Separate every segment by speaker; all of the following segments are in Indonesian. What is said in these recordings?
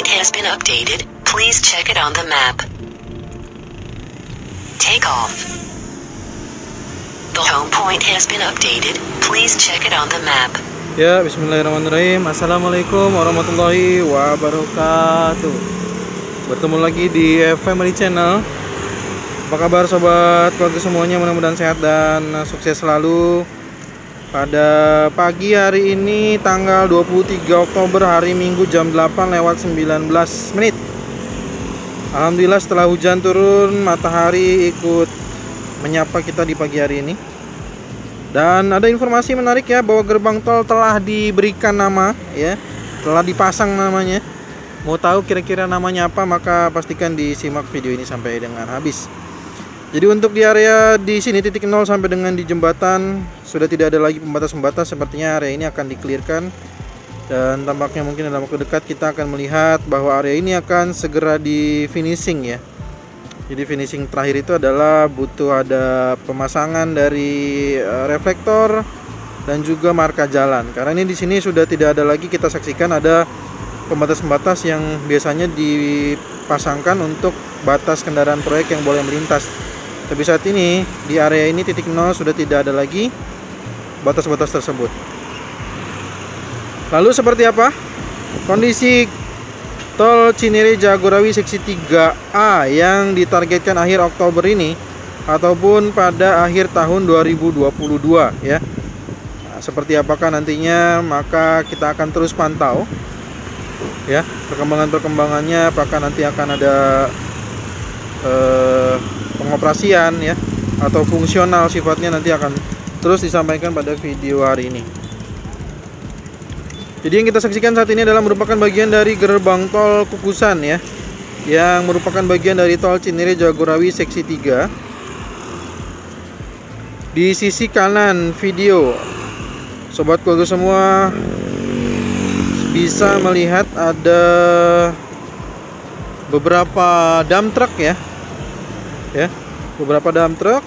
Speaker 1: has been updated. Please check it on the map. Take off. The home point has been updated. Please check it on the map.
Speaker 2: Ya, bismillahirrahmanirrahim. Assalamualaikum warahmatullahi wabarakatuh. Bertemu lagi di Family Channel. Apa kabar sobat keluarga semuanya? Mudah-mudahan sehat dan sukses selalu. Pada pagi hari ini tanggal 23 Oktober hari Minggu jam 8:19 menit. Alhamdulillah setelah hujan turun, matahari ikut menyapa kita di pagi hari ini. Dan ada informasi menarik ya, bahwa gerbang tol telah diberikan nama ya, telah dipasang namanya. Mau tahu kira-kira namanya apa, maka pastikan disimak video ini sampai dengan habis. Jadi untuk di area di sini titik 0 sampai dengan di jembatan sudah tidak ada lagi pembatas-pembatas. Sepertinya area ini akan dikelirkan, dan tampaknya mungkin dalam waktu dekat kita akan melihat bahwa area ini akan segera di finishing ya. Jadi finishing terakhir itu adalah butuh ada pemasangan dari reflektor dan juga marka jalan. Karena ini di sini sudah tidak ada lagi, kita saksikan ada pembatas-pembatas yang biasanya dipasangkan untuk batas kendaraan proyek yang boleh melintas. Tapi saat ini di area ini titik 0 sudah tidak ada lagi batas-batas tersebut. Lalu seperti apa kondisi tol Cinere Jagorawi seksi 3A yang ditargetkan akhir Oktober ini ataupun pada akhir tahun 2022 ya. Nah, seperti apakah nantinya, maka kita akan terus pantau ya perkembangannya, apakah nanti akan ada pengoperasian ya atau fungsional sifatnya, nanti akan terus disampaikan pada video hari ini. Jadi yang kita saksikan saat ini adalah merupakan bagian dari gerbang tol Kukusan ya, yang merupakan bagian dari tol Cinere Jagorawi seksi 3. Di sisi kanan video, sobat keluarga semua bisa melihat ada beberapa dump truck ya, beberapa dump truck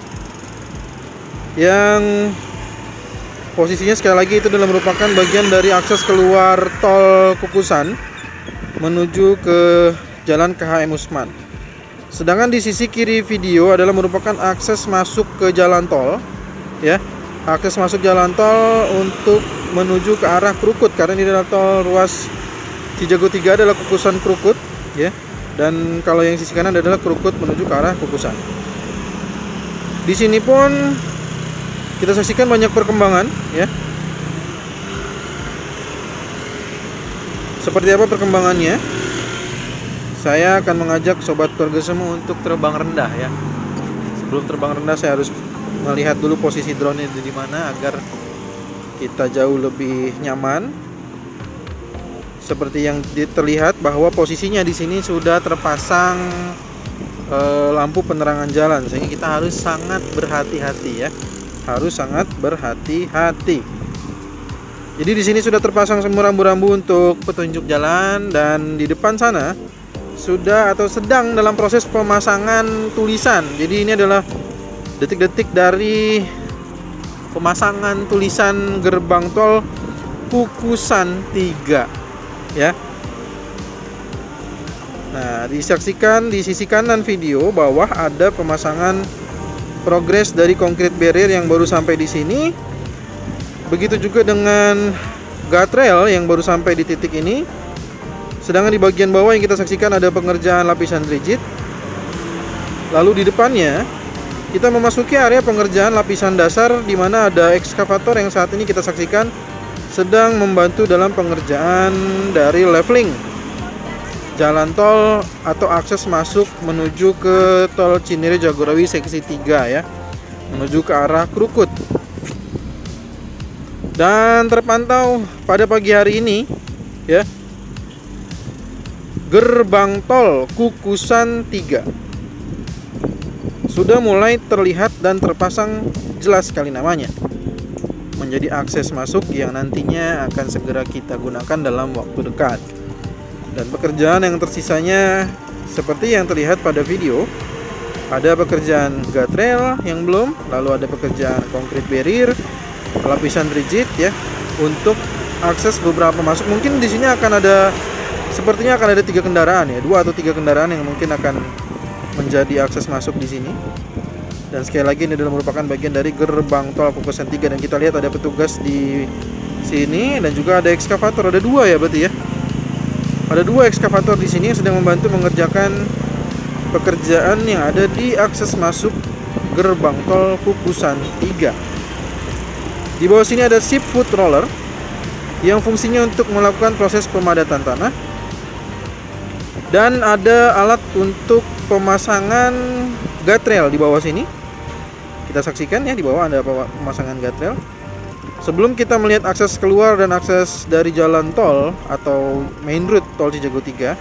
Speaker 2: yang posisinya sekali lagi itu adalah merupakan bagian dari akses keluar tol Kukusan menuju ke Jalan KHM Usman. Sedangkan di sisi kiri video adalah merupakan akses masuk ke jalan tol ya, akses masuk jalan tol untuk menuju ke arah Krukut, karena ini adalah tol ruas Cijago 3 adalah Kukusan Krukut ya. Dan kalau yang sisi kanan adalah Krukut menuju ke arah Kukusan. Di sini pun kita saksikan banyak perkembangan ya. Seperti apa perkembangannya? Saya akan mengajak sobat keluarga semua untuk terbang rendah ya. Sebelum terbang rendah saya harus melihat dulu posisi drone itu di mana agar kita jauh lebih nyaman. Seperti yang terlihat bahwa posisinya di sini sudah terpasang lampu penerangan jalan, sehingga kita harus sangat berhati-hati ya. Harus sangat berhati-hati. Jadi di sini sudah terpasang semua rambu-rambu untuk petunjuk jalan, dan di depan sana sudah atau sedang dalam proses pemasangan tulisan. Jadi ini adalah detik-detik dari pemasangan tulisan gerbang tol Kukusan 3 ya. Nah, disaksikan di sisi kanan video bawah ada pemasangan progres dari concrete barrier yang baru sampai di sini. Begitu juga dengan guardrail yang baru sampai di titik ini. Sedangkan di bagian bawah yang kita saksikan ada pengerjaan lapisan rigid. Lalu di depannya kita memasuki area pengerjaan lapisan dasar, di mana ada ekskavator yang saat ini kita saksikan sedang membantu dalam pengerjaan dari leveling jalan tol atau akses masuk menuju ke tol Cinere Jagorawi seksi 3 ya, menuju ke arah Krukut. Dan terpantau pada pagi hari ini ya, gerbang tol Kukusan 3 sudah mulai terlihat dan terpasang jelas sekali namanya, menjadi akses masuk yang nantinya akan segera kita gunakan dalam waktu dekat. Dan pekerjaan yang tersisanya seperti yang terlihat pada video, ada pekerjaan guardrail yang belum, lalu ada pekerjaan concrete barrier, lapisan rigid ya, untuk akses beberapa masuk. Mungkin di sini akan ada Sepertinya akan ada 3 kendaraan ya, 2 atau 3 kendaraan yang mungkin akan menjadi akses masuk di sini. Dan sekali lagi ini adalah merupakan bagian dari gerbang tol Kukusan 3, dan kita lihat ada petugas di sini dan juga ada ekskavator, ada 2 ya berarti ya. Ada 2 ekskavator di sini yang sedang membantu mengerjakan pekerjaan yang ada di akses masuk gerbang tol Kukusan 3. Di bawah sini ada ship foot roller yang fungsinya untuk melakukan proses pemadatan tanah. Dan ada alat untuk pemasangan guardrail di bawah sini. Kita saksikan ya, di bawah ada pemasangan guardrail. Sebelum kita melihat akses keluar dan akses dari jalan tol atau main route tol Cijago 3,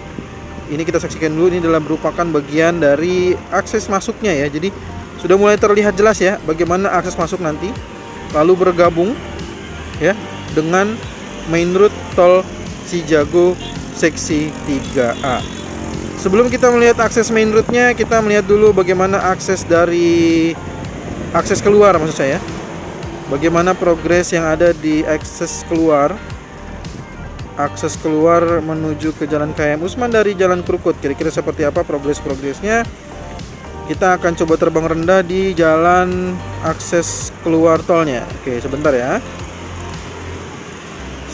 Speaker 2: ini kita saksikan dulu, ini adalah merupakan bagian dari akses masuknya ya. Jadi sudah mulai terlihat jelas ya bagaimana akses masuk nanti, lalu bergabung ya dengan main route tol Cijago seksi 3A. Sebelum kita melihat akses main route-nya, kita melihat dulu bagaimana akses keluar maksud saya. Bagaimana progres yang ada di akses keluar. Akses keluar menuju ke Jalan KM Usman dari Jalan Krukut. Kira-kira seperti apa progresnya? Kita akan coba terbang rendah di jalan akses keluar tolnya. Oke, sebentar ya.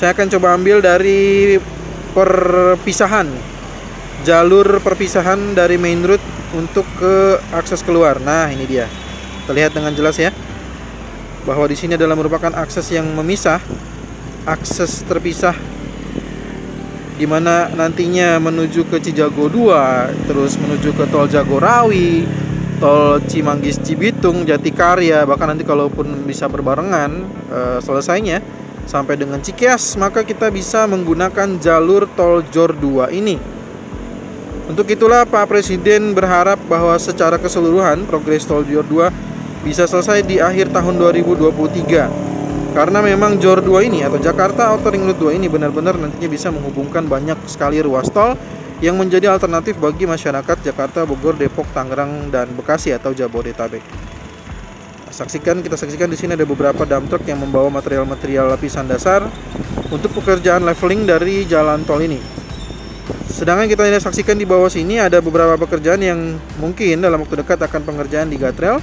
Speaker 2: Saya akan coba ambil dari jalur perpisahan dari main route untuk ke akses keluar. Nah, ini dia. Terlihat dengan jelas ya bahwa di sini adalah merupakan akses yang memisah, akses terpisah, di mana nantinya menuju ke Cijago 2, terus menuju ke tol Jagorawi, tol Cimanggis Cibitung, Jatikarya, bahkan nanti kalaupun bisa berbarengan selesainya sampai dengan Cikeas, maka kita bisa menggunakan jalur tol Jor 2 ini. Untuk itulah Pak Presiden berharap bahwa secara keseluruhan progres tol Jor 2 bisa selesai di akhir tahun 2023. Karena memang Jor 2 ini atau Jakarta Outer Ring Road 2 ini benar-benar nantinya bisa menghubungkan banyak sekali ruas tol yang menjadi alternatif bagi masyarakat Jakarta, Bogor, Depok, Tangerang, dan Bekasi atau Jabodetabek. Kita saksikan di sini ada beberapa dump truck yang membawa material-material lapisan dasar untuk pekerjaan leveling dari jalan tol ini. Sedangkan kita saksikan di bawah sini ada beberapa pekerjaan yang mungkin dalam waktu dekat akan pengerjaan di guardrail.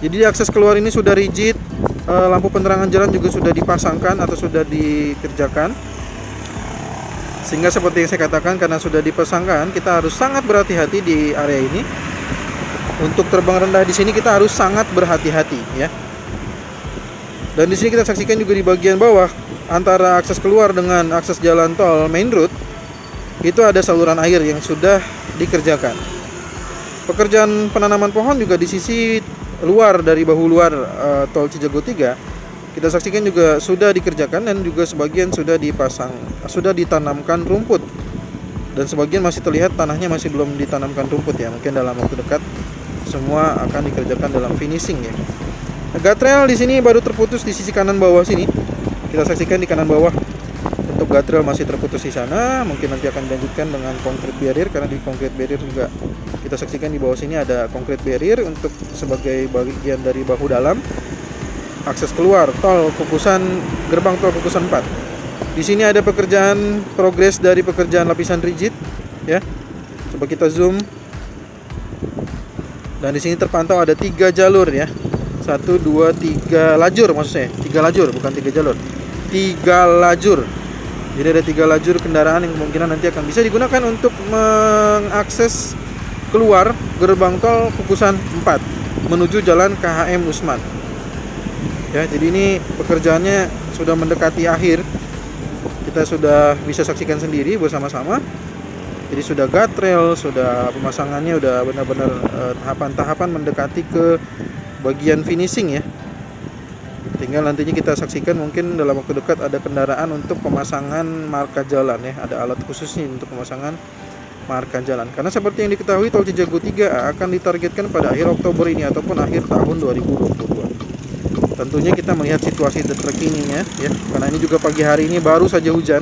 Speaker 2: Jadi akses keluar ini sudah rigid, lampu penerangan jalan juga sudah dipasangkan atau sudah dikerjakan. Sehingga seperti yang saya katakan, karena sudah dipasangkan, kita harus sangat berhati-hati di area ini. Untuk terbang rendah di sini kita harus sangat berhati-hati ya. Dan di sini kita saksikan juga di bagian bawah antara akses keluar dengan akses jalan tol main road itu ada saluran air yang sudah dikerjakan. Pekerjaan penanaman pohon juga di sisi luar dari bahu luar tol Cijago 3 kita saksikan juga sudah dikerjakan, dan juga sebagian sudah ditanamkan rumput, dan sebagian masih terlihat tanahnya masih belum ditanamkan rumput ya. Mungkin dalam waktu dekat semua akan dikerjakan dalam finishing ya. Guardrail di sini baru terputus di sisi kanan bawah sini. Kita saksikan di kanan bawah untuk guardrail masih terputus di sana. Mungkin nanti akan dilanjutkan dengan concrete barrier, karena di concrete barrier juga kita saksikan di bawah sini ada concrete barrier untuk sebagai bagian dari bahu dalam akses keluar tol Kukusan, gerbang tol Kukusan 4. Di sini ada pekerjaan progres dari pekerjaan lapisan rigid ya. Coba kita zoom. Dan di sini terpantau ada 3 jalur ya. 1 2 3 lajur maksudnya. 3 lajur bukan 3 jalur. 3 lajur. Jadi ada 3 lajur kendaraan yang kemungkinan nanti akan bisa digunakan untuk mengakses keluar gerbang tol Kukusan 4 menuju jalan KHM Usman. Ya, jadi ini pekerjaannya sudah mendekati akhir. Kita sudah bisa saksikan sendiri bersama-sama. Jadi sudah guardrail, sudah pemasangannya udah benar-benar tahapan-tahapan mendekati ke bagian finishing ya. Tinggal nantinya kita saksikan mungkin dalam waktu dekat ada kendaraan untuk pemasangan marka jalan ya. Ada alat khususnya untuk pemasangan marka jalan. Karena seperti yang diketahui tol Cijago 3 akan ditargetkan pada akhir Oktober ini ataupun akhir tahun 2022. Tentunya kita melihat situasi terkininya ya. Karena ini juga pagi hari ini baru saja hujan.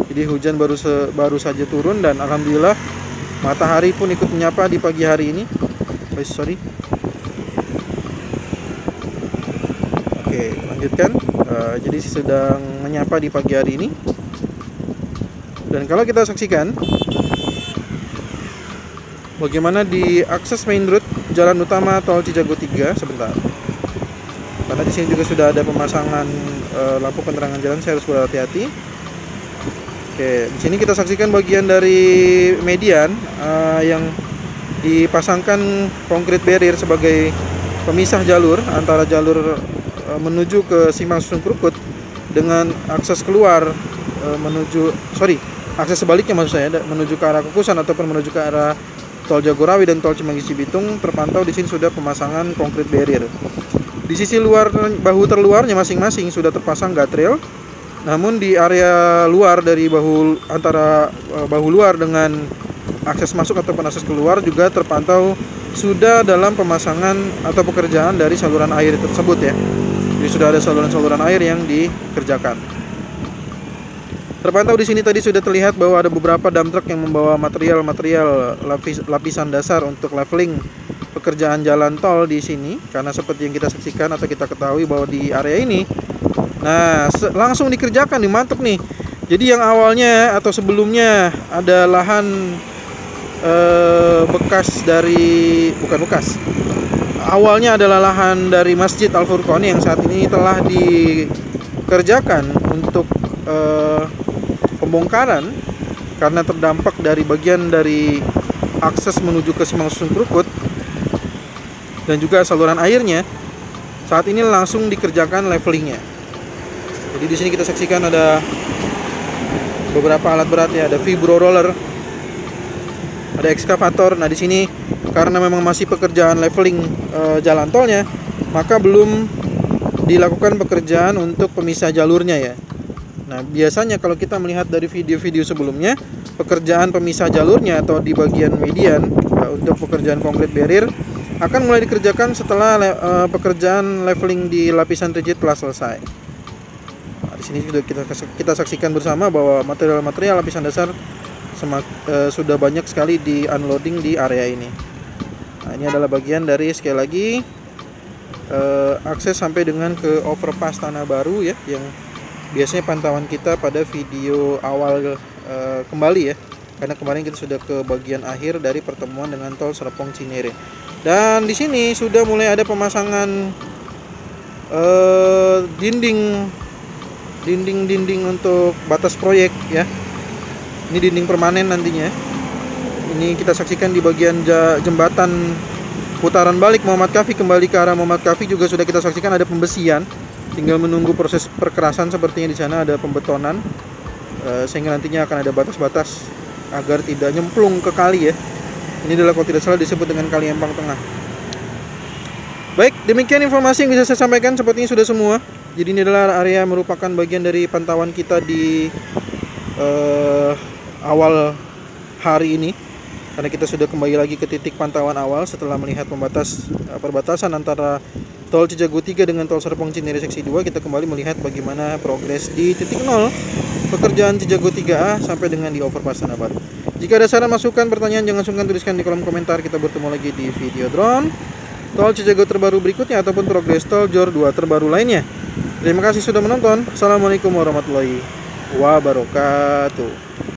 Speaker 2: Jadi hujan baru saja turun, dan alhamdulillah matahari pun ikut menyapa di pagi hari ini. Oke, lanjutkan. Jadi sedang menyapa di pagi hari ini. Dan kalau kita saksikan bagaimana di akses main road jalan utama tol Cijago 3 sebentar. Karena di sini juga sudah ada pemasangan lampu penerangan jalan, saya harus berhati-hati. Oke, di sini kita saksikan bagian dari median yang dipasangkan konkrit barrier sebagai pemisah jalur antara jalur menuju ke Simpang Susun Krukut dengan akses keluar akses sebaliknya maksud saya menuju ke arah Kukusan ataupun menuju ke arah tol Jagorawi dan tol Cimanggis Cibitung. Terpantau di sini sudah pemasangan konkrit barrier. Di sisi luar bahu terluarnya masing-masing sudah terpasang guardrail. Namun di area luar dari antara bahu luar dengan akses masuk ataupun akses keluar juga terpantau sudah dalam pemasangan atau pekerjaan dari saluran air tersebut ya. Jadi sudah ada saluran-saluran air yang dikerjakan. Terpantau di sini tadi sudah terlihat bahwa ada beberapa dump truck yang membawa material lapisan dasar untuk leveling pekerjaan jalan tol di sini. Karena seperti yang kita saksikan atau kita ketahui bahwa di area ini, nah langsung dikerjakan, dimantuk nih. Jadi yang awalnya atau sebelumnya ada lahan awalnya adalah lahan dari Masjid Al Furqon yang saat ini telah dikerjakan untuk pembongkaran karena terdampak dari bagian dari akses menuju ke Simpang Susun Krukut dan juga saluran airnya. Saat ini langsung dikerjakan levelingnya. Jadi di sini kita saksikan ada beberapa alat berat ya, ada vibro roller, ada ekskavator. Nah di sini karena memang masih pekerjaan leveling jalan tolnya, maka belum dilakukan pekerjaan untuk pemisah jalurnya ya. Nah biasanya kalau kita melihat dari video-video sebelumnya, pekerjaan pemisah jalurnya atau di bagian median untuk pekerjaan konkrit barrier akan mulai dikerjakan setelah pekerjaan leveling di lapisan rigid telah selesai. Nah, di sini sudah kita saksikan bersama bahwa material-material lapisan dasar sudah banyak sekali di unloading di area ini. Nah, ini adalah bagian dari sekali lagi akses sampai dengan ke overpass Tanah Baru ya, yang biasanya pantauan kita pada video awal kembali ya, karena kemarin kita sudah ke bagian akhir dari pertemuan dengan tol Serpong Cinere. Dan di sini sudah mulai ada pemasangan dinding untuk batas proyek ya. Ini dinding permanen nantinya. Ini kita saksikan di bagian jembatan putaran balik Muhammad Kafi kembali ke arah Muhammad Kafi juga sudah kita saksikan ada pembesian. Tinggal menunggu proses perkerasan, sepertinya di sana ada pembetonan sehingga nantinya akan ada batas-batas agar tidak nyemplung ke kali ya. Ini adalah kalau tidak salah disebut dengan Kali Empang Tengah. Baik, demikian informasi yang bisa saya sampaikan, sepertinya sudah semua. Jadi ini adalah area merupakan bagian dari pantauan kita di awal hari ini, karena kita sudah kembali lagi ke titik pantauan awal setelah melihat perbatasan antara tol Cijago 3 dengan tol Serpong Cinere seksi 2. Kita kembali melihat bagaimana progres di titik 0 pekerjaan Cijago 3A sampai dengan di overpass Tanah Baru. Jika ada saran, masukan, pertanyaan, jangan sungkan tuliskan di kolom komentar. Kita bertemu lagi di video drone tol Cijago terbaru berikutnya ataupun progres tol JOR 2 terbaru lainnya. Terima kasih sudah menonton. Assalamualaikum warahmatullahi wabarakatuh.